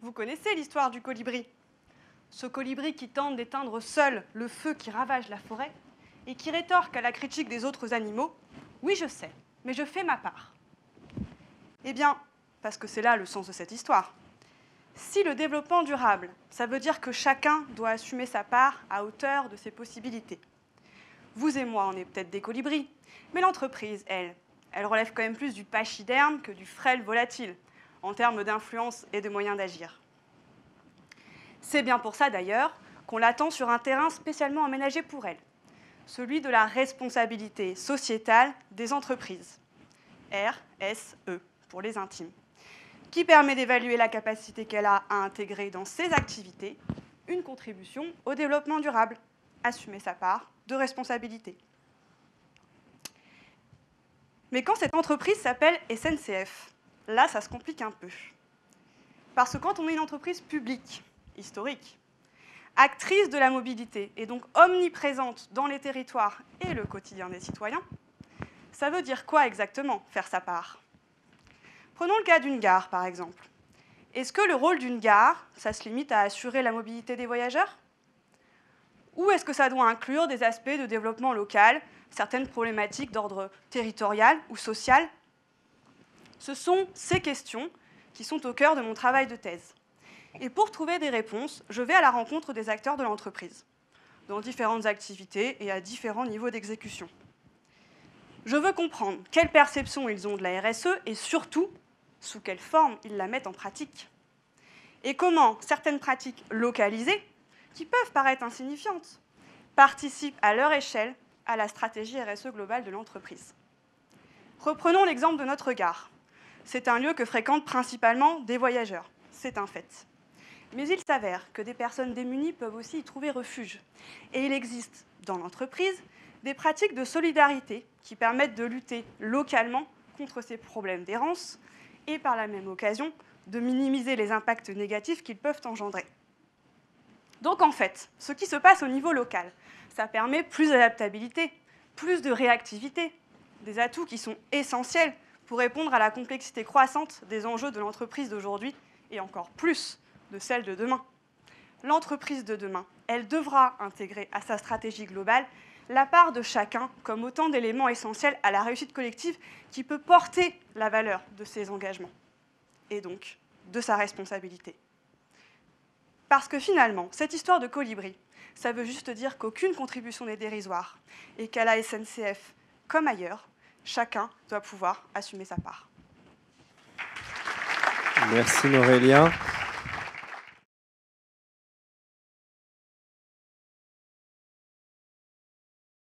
Vous connaissez l'histoire du colibri. Ce colibri qui tente d'éteindre seul le feu qui ravage la forêt et qui rétorque à la critique des autres animaux « Oui, je sais, mais je fais ma part ». Eh bien, parce que c'est là le sens de cette histoire. Si le développement durable, ça veut dire que chacun doit assumer sa part à hauteur de ses possibilités. Vous et moi, on est peut-être des colibris, mais l'entreprise, elle relève quand même plus du pachyderme que du frêle volatile, en termes d'influence et de moyens d'agir. C'est bien pour ça, d'ailleurs, qu'on l'attend sur un terrain spécialement aménagé pour elle, celui de la responsabilité sociétale des entreprises, RSE pour les intimes, qui permet d'évaluer la capacité qu'elle a à intégrer dans ses activités une contribution au développement durable, assumer sa part de responsabilité. Mais quand cette entreprise s'appelle SNCF, là, ça se complique un peu. Parce que quand on est une entreprise publique, historique, actrice de la mobilité et donc omniprésente dans les territoires et le quotidien des citoyens, ça veut dire quoi exactement, faire sa part? Prenons le cas d'une gare, par exemple. Est-ce que le rôle d'une gare, ça se limite à assurer la mobilité des voyageurs? Ou est-ce que ça doit inclure des aspects de développement local, certaines problématiques d'ordre territorial ou social? Ce sont ces questions qui sont au cœur de mon travail de thèse. Et pour trouver des réponses, je vais à la rencontre des acteurs de l'entreprise, dans différentes activités et à différents niveaux d'exécution. Je veux comprendre quelle perception ils ont de la RSE et surtout, sous quelle forme ils la mettent en pratique. Et comment certaines pratiques localisées, qui peuvent paraître insignifiantes, participent à leur échelle à la stratégie RSE globale de l'entreprise. Reprenons l'exemple de notre gare. C'est un lieu que fréquentent principalement des voyageurs, c'est un fait. Mais il s'avère que des personnes démunies peuvent aussi y trouver refuge. Et il existe dans l'entreprise des pratiques de solidarité qui permettent de lutter localement contre ces problèmes d'errance et par la même occasion de minimiser les impacts négatifs qu'ils peuvent engendrer. Donc en fait, ce qui se passe au niveau local, ça permet plus d'adaptabilité, plus de réactivité, des atouts qui sont essentiels pour répondre à la complexité croissante des enjeux de l'entreprise d'aujourd'hui et encore plus de celle de demain. L'entreprise de demain, elle devra intégrer à sa stratégie globale la part de chacun comme autant d'éléments essentiels à la réussite collective qui peut porter la valeur de ses engagements et donc de sa responsabilité. Parce que finalement, cette histoire de colibri, ça veut juste dire qu'aucune contribution n'est dérisoire et qu'à la SNCF, comme ailleurs, chacun doit pouvoir assumer sa part. Merci Norélia.